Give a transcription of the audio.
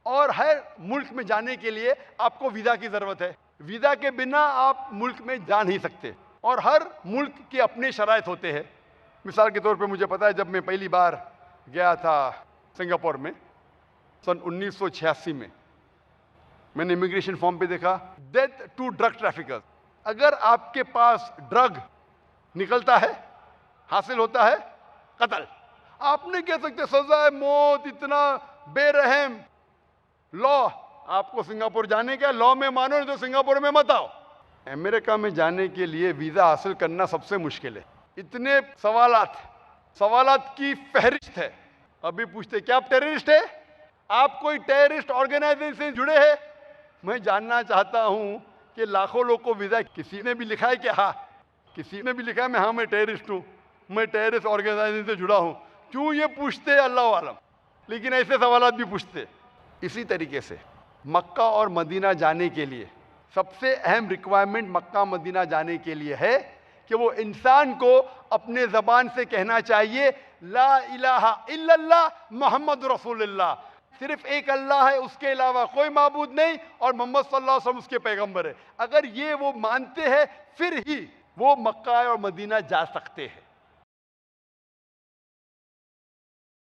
और हर मुल्क में जाने के लिए आपको वीज़ा की ज़रूरत है। वीज़ा के बिना आप मुल्क में जा नहीं सकते और हर मुल्क के अपने शराइत होते हैं। मिसाल के तौर पे मुझे पता है, जब मैं पहली बार गया था सिंगापुर में सन 1986 में, मैंने इमिग्रेशन फॉर्म पे देखा डेथ टू ड्रग ट्रैफिकर्स। अगर आपके पास ड्रग निकलता है, हासिल होता है, कत्ल। आप नहीं कह सकते सजा मौत, इतना बेरहम लॉ। आपको सिंगापुर जाने का लॉ में मानो, नहीं तो सिंगापुर में मत आओ। अमेरिका में जाने के लिए वीज़ा हासिल करना सबसे मुश्किल है। इतने सवालात की फहरिस्त है। अभी पूछते क्या आप टेररिस्ट है, आप कोई टेररिस्ट ऑर्गेनाइजेशन से जुड़े हैं? मैं जानना चाहता हूं कि लाखों लोग को वीज़ा, किसी ने भी लिखा है कि हाँ, किसी ने भी लिखा है मैं हाँ मैं टेररिस्ट हूँ, मैं टेररिस्ट ऑर्गेनाइजेशन से जुड़ा हूँ? क्यों ये पूछते हैं अल्लाह आलम, लेकिन ऐसे सवालात भी पूछते। इसी तरीके से मक्का और मदीना जाने के लिए सबसे अहम रिक्वायरमेंट मक्का मदीना जाने के लिए है कि वो इंसान को अपने ज़बान से कहना चाहिए ला इलाहा इल्लल्लाह मोहम्मद रसूलुल्लाह। सिर्फ एक अल्लाह है, उसके अलावा कोई माबूद नहीं, और मोहम्मद सल्लल्लाहु अलैहि वसल्लम उसके पैगंबर है। अगर ये वो मानते हैं फिर ही वो मक्का और मदीना जा सकते हैं।